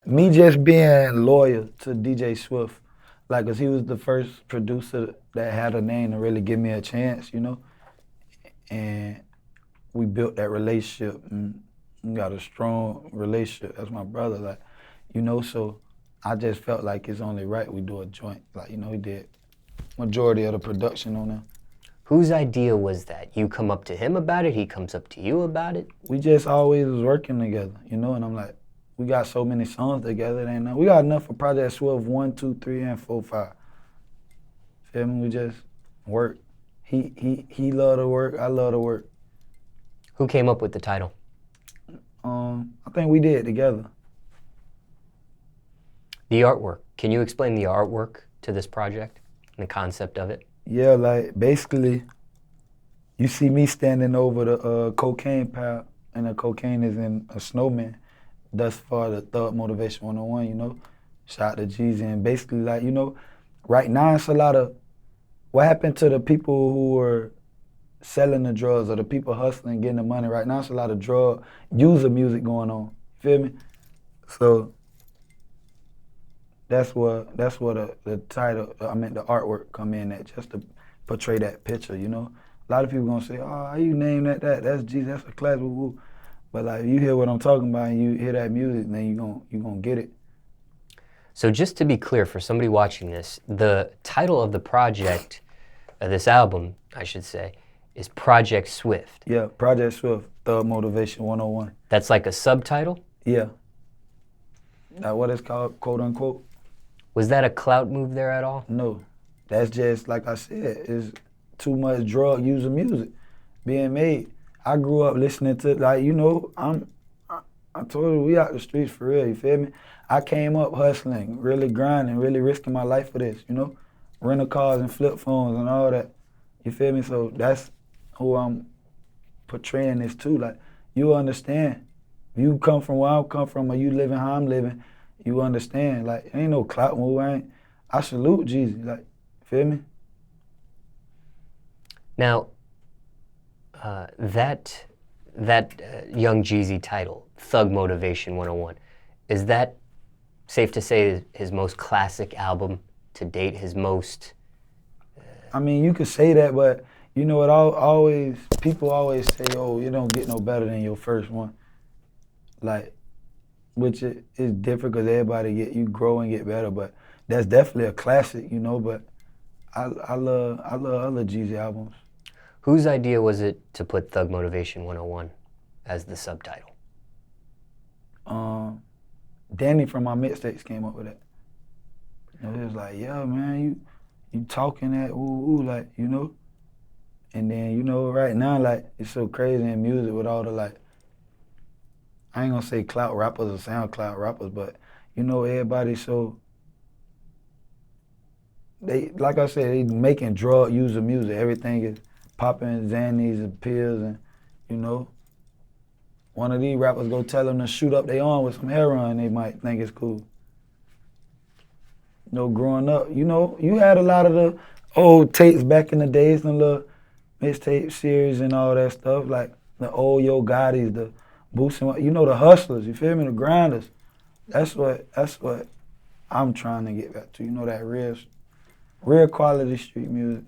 Me just being loyal to DJ Swift, like, 'cause he was the first producer that had a name to really give me a chance, you know? And we built that relationship and we got a strong relationship. That's my brother, like, you know, so I just felt like it's only right we do a joint. Like, you know, he did majority of the production on there. Whose idea was that? You come up to him about it, he comes up to you about it? We just always was working together, you know, and I'm like, we got so many songs together, it ain't enough. We got enough for Project Swift 1, 2, 3, and 4, 5. Feel me? We just work. He love to work, I love to work. Who came up with the title? I think we did together. The artwork. Can you explain the artwork to this project and the concept of it? Yeah, like basically, you see me standing over the cocaine pile, and the cocaine is in a snowman. Thus far, the Thug Motivation 101, you know? Shout out to Jeezy, and basically, like, you know, right now it's a lot of, what happened to the people who were selling the drugs or the people hustling, getting the money? Right now it's a lot of drug user music going on, feel me? So that's where the title, I meant the artwork come in at, just to portray that picture, you know? A lot of people gonna say, oh, how you name that? That's Jeezy, that's a class, woo woo. But like, you hear what I'm talking about and you hear that music, then you gonna get it. So just to be clear, for somebody watching this, the title of the project, this album, I should say, is Project Swift. Yeah, Project Swift, Thug Motivation 101. That's like a subtitle? Yeah. That's what it's called, quote unquote. Was that a clout move there at all? No. That's just, like I said, it's too much drug user music being made. I grew up listening to, like, you know, I told you, we out the streets for real, you feel me? I came up hustling, really grinding, really risking my life for this, you know? Rental cars and flip phones and all that, you feel me? So that's who I'm portraying this to. Like, you understand. If you come from where I come from or you living how I'm living, you understand. Like, ain't no clout move, I salute Jeezy, like, feel me? Now, that Young Jeezy title, Thug Motivation 101, is that safe to say his most classic album to date, his most... I mean, you could say that, but you know what, people always say, oh, you don't get no better than your first one. Like, which is different because you grow and get better, but that's definitely a classic, you know, but I love other Jeezy albums. Whose idea was it to put Thug Motivation 101 as the subtitle? Danny from my mixtapes came up with it. You know, he was like, yeah, man, you talking that, ooh, like, you know? And then, you know, right now, like, it's so crazy in music with all the, like, I ain't gonna say clout rappers or SoundCloud rappers, but, you know, everybody so, they, like I said, they making drug user music. Everything is popping Xannies and pills and, you know, one of these rappers go tell them to shoot up their arm with some heroin, they might think it's cool. You know, growing up, you know, you had a lot of the old tapes back in the days, the little mixtape series and all that stuff, like the old Yo Gottis, the boosting, you know, the hustlers, you feel me, the grinders. That's what I'm trying to get back to, you know, that real quality street music.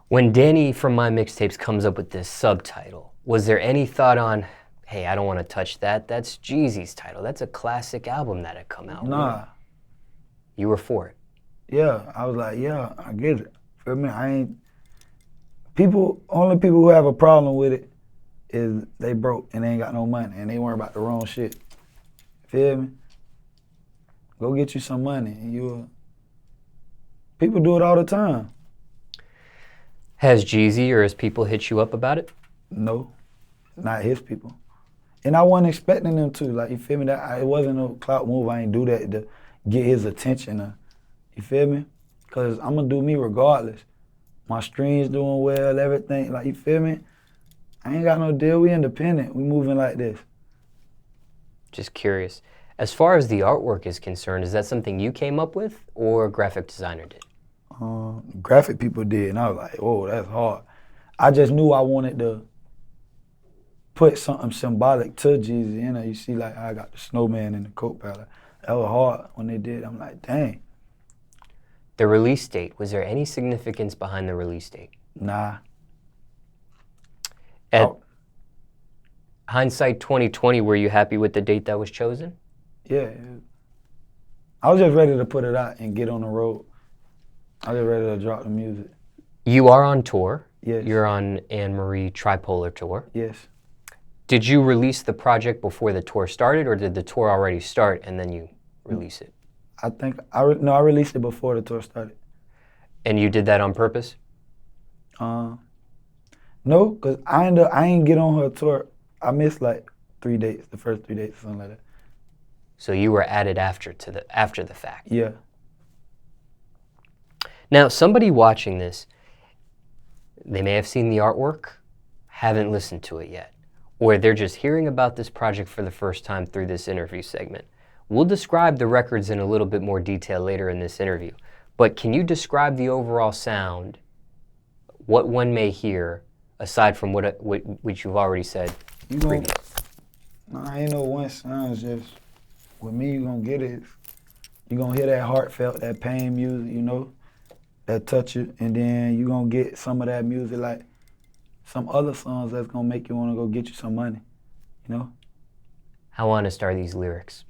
When Danny from My Mixtapes comes up with this subtitle, was there any thought on, hey, I don't want to touch that, that's Jeezy's title, that's a classic album that had come out? Nah. You were for it? Yeah, I was like, yeah, I get it. Feel me? Only people who have a problem with it is they broke and they ain't got no money and they worry about the wrong shit. Feel me? Go get you some money and people do it all the time. Has Jeezy or his people hit you up about it? No, not his people. And I wasn't expecting them to, like, you feel me? It wasn't no clout move, I ain't do that to get his attention, you feel me? Cause I'm gonna do me regardless. My streams doing well, everything, like, you feel me? I ain't got no deal, we independent, we moving like this. Just curious. As far as the artwork is concerned, is that something you came up with or a graphic designer did? Graphic people did, and I was like, oh, that's hard. I just knew I wanted to put something symbolic to Jeezy, you know, you see like I got the snowman and the coat palette. That was hard when they did. I'm like, dang. The release date, was there any significance behind the release date? Nah. At hindsight 2020, were you happy with the date that was chosen? Yeah. I was just ready to put it out and get on the road. I was just ready to drop the music. You are on tour. Yes. You're on Anne Marie Tripolar Tour. Yes. Did you release the project before the tour started, or did the tour already start and then you release it? I think, I released it before the tour started. And you did that on purpose? No, because I ain't get on her tour. I missed like 3 dates, the first 3 dates, something like that. So you were added after the fact. Yeah. Now, somebody watching this, they may have seen the artwork, haven't listened to it yet, or they're just hearing about this project for the first time through this interview segment. We'll describe the records in a little bit more detail later in this interview, but can you describe the overall sound, what one may hear, aside from what you've already said previously? Nah, ain't no one sound, it's just, with me, you gonna get it. You gonna hear that heartfelt, that pain music, you know, that touch you, and then you gonna get some of that music like some other songs that's gonna make you wanna go get you some money, you know? How honest are these lyrics?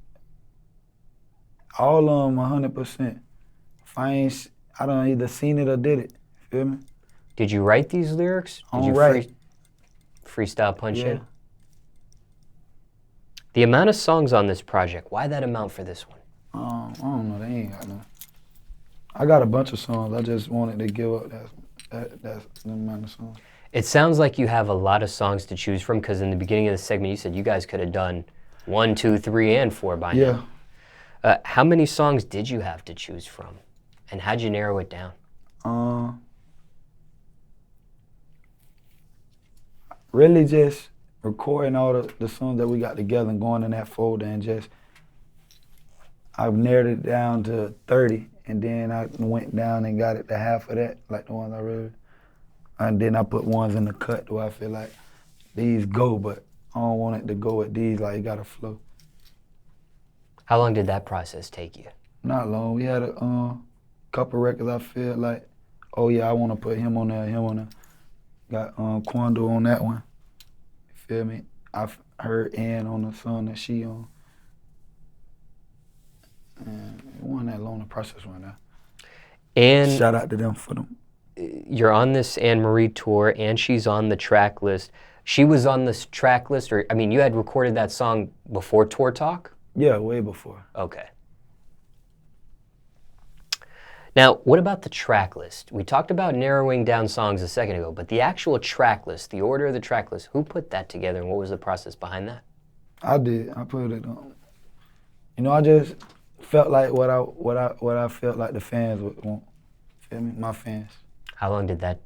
All of them 100%. If I done either seen it or did it, feel me? Did you write these lyrics? Did you freestyle punch in? The amount of songs on this project, why that amount for this one? I don't know, they ain't got none. I got a bunch of songs, I just wanted to give up that's the amount of songs. It sounds like you have a lot of songs to choose from, because in the beginning of the segment you said you guys could have done 1, 2, 3, and 4 by now. How many songs did you have to choose from? And how'd you narrow it down? Really just recording all the songs that we got together and going in that folder, and just, I've narrowed it down to 30, and then I went down and got it to half of that, like the ones I really, and then I put ones in the cut where I feel like these go, but I don't want it to go with these, like it gotta flow. How long did that process take you? Not long. We had a couple records I feel like, oh yeah, I wanna put him on there, Got Quando on that one. You feel me? I've heard Ann on the song that she on. And it wasn't that long, the process right now. And shout out to them for them. You're on this Anne Marie tour, and she's on the track list. She was on this track list, or, I mean, you had recorded that song before Tour Talk? Yeah, way before. Okay. Now, what about the track list? We talked about narrowing down songs a second ago, but the actual track list, the order of the track list, who put that together, and what was the process behind that? I did. I put it on. You know, I just felt like what I felt like the fans would want. Feel me? My fans. How long did that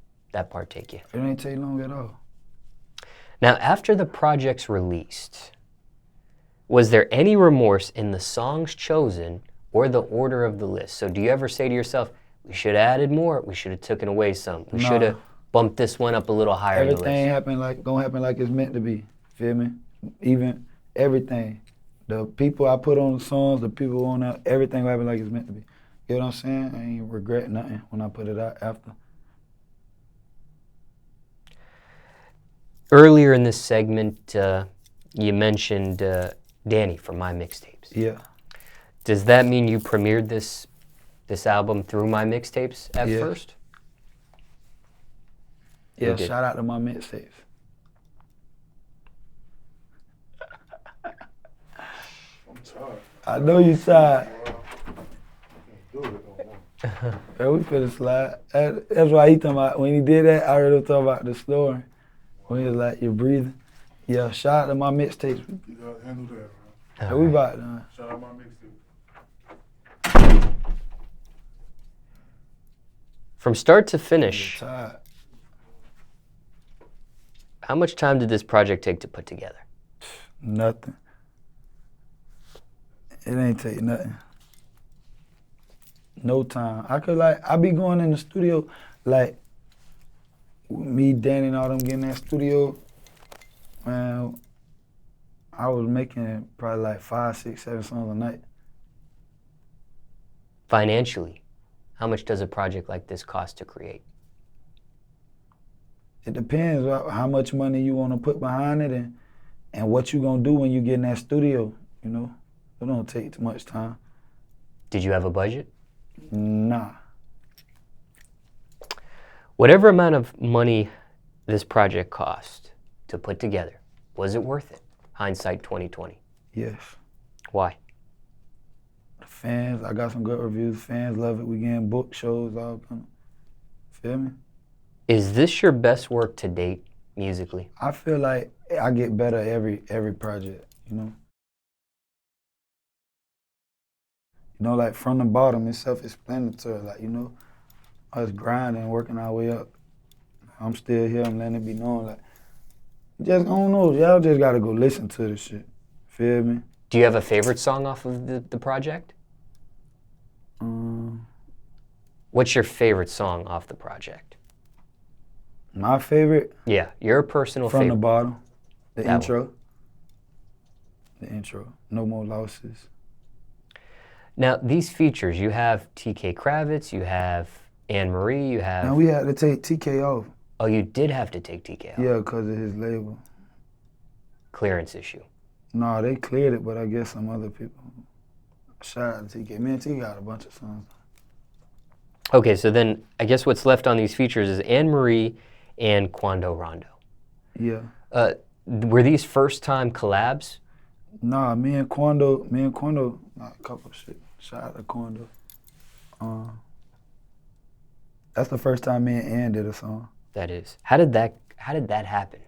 part take you? It ain't take long at all. Now, after the project's released, was there any remorse in the songs chosen or the order of the list? So do you ever say to yourself, we should have added more, we should have taken away some, we should have bumped this one up a little higher in the list? Everything gonna happen like it's meant to be, feel me? Even everything. The people I put on the songs, the people on that, everything will happen like it's meant to be. You know what I'm saying? I ain't regret nothing when I put it out after. Earlier in this segment, you mentioned Danny from My Mixtapes. Yeah. Does that mean you premiered this album through My Mixtapes at first? Yeah, shout out to My Mixtapes. I'm tired. I know you tired. Yeah, we finna slide. That's why he talking about, when he did that, I heard him talking about the snoring. When he was like, you're breathing. Yeah, shout out to My Mixtapes. You gotta handle that, man. Yeah, we about done. Shout out My Mixtape. From start to finish, I'm tired. how much time did this project take to put together? Nothing. It ain't take nothing. No time. I be going in the studio, like, me, Danny, and all them getting in that studio, man, I was making probably like 5, 6, 7 songs a night. Financially, how much does a project like this cost to create? It depends on how much money you want to put behind it and what you gonna do when you get in that studio, you know? It don't take too much time. Did you have a budget? Nah. Whatever amount of money this project cost to put together, was it worth it? Hindsight 2020. Yes. Why? The fans, I got some good reviews. Fans love it. We getting book shows, all kind of. Feel me? Is this your best work to date musically? I feel like I get better every project, you know? You know, like from the bottom, it's self-explanatory. Like, you know, us grinding, working our way up. I'm still here, I'm letting it be known. Like, just, I don't know, y'all just gotta go listen to this shit. Feel me? Do you have a favorite song off of the project? What's your favorite song off the project? My favorite? Yeah, your personal From favorite. the bottom, the That intro. one. The intro, No More Losses. Now, these features, you have TK Kravitz, you have Anne Marie, you have... And we had to take TK off. Oh, you did have to take TK off? Yeah, because of his label. Clearance issue. No, they cleared it, but I guess some other people. Shout out to TK. Me and TK got a bunch of songs. Okay, so then I guess what's left on these features is Anne Marie and Quando Rondo. Yeah. Were these first-time collabs? Nah, me and Quando, a couple of shit. Shout out to Quando. That's the first time me and Ann did a song. That is. How did that happen?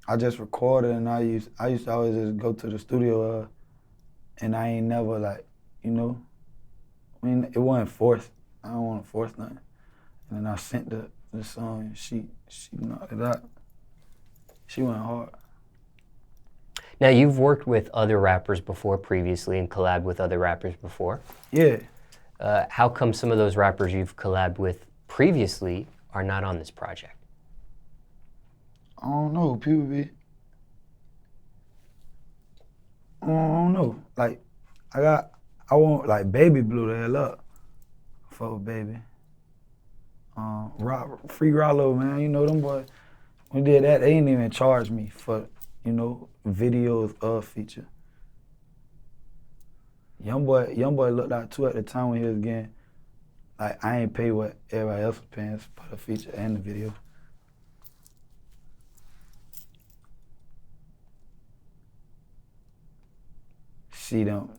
I just recorded and I used to always just go to the studio and I ain't never like, you know, I mean, it wasn't forced. I don't want to force nothing. And then I sent the song and she knocked it out. She went hard. Now, you've worked with other rappers before previously and collabed with other rappers before. Yeah. How come some of those rappers you've collabed with previously are not on this project? I don't know. People be, I don't know. Like, I want, like, Baby blew the hell up. For Baby. Free Rollo, man, you know them boys. When we did that, they didn't even charge me for, you know, videos of feature. Youngboy looked out too at the time when he was getting, like, I ain't pay what everybody else was paying for the feature and the video. See them,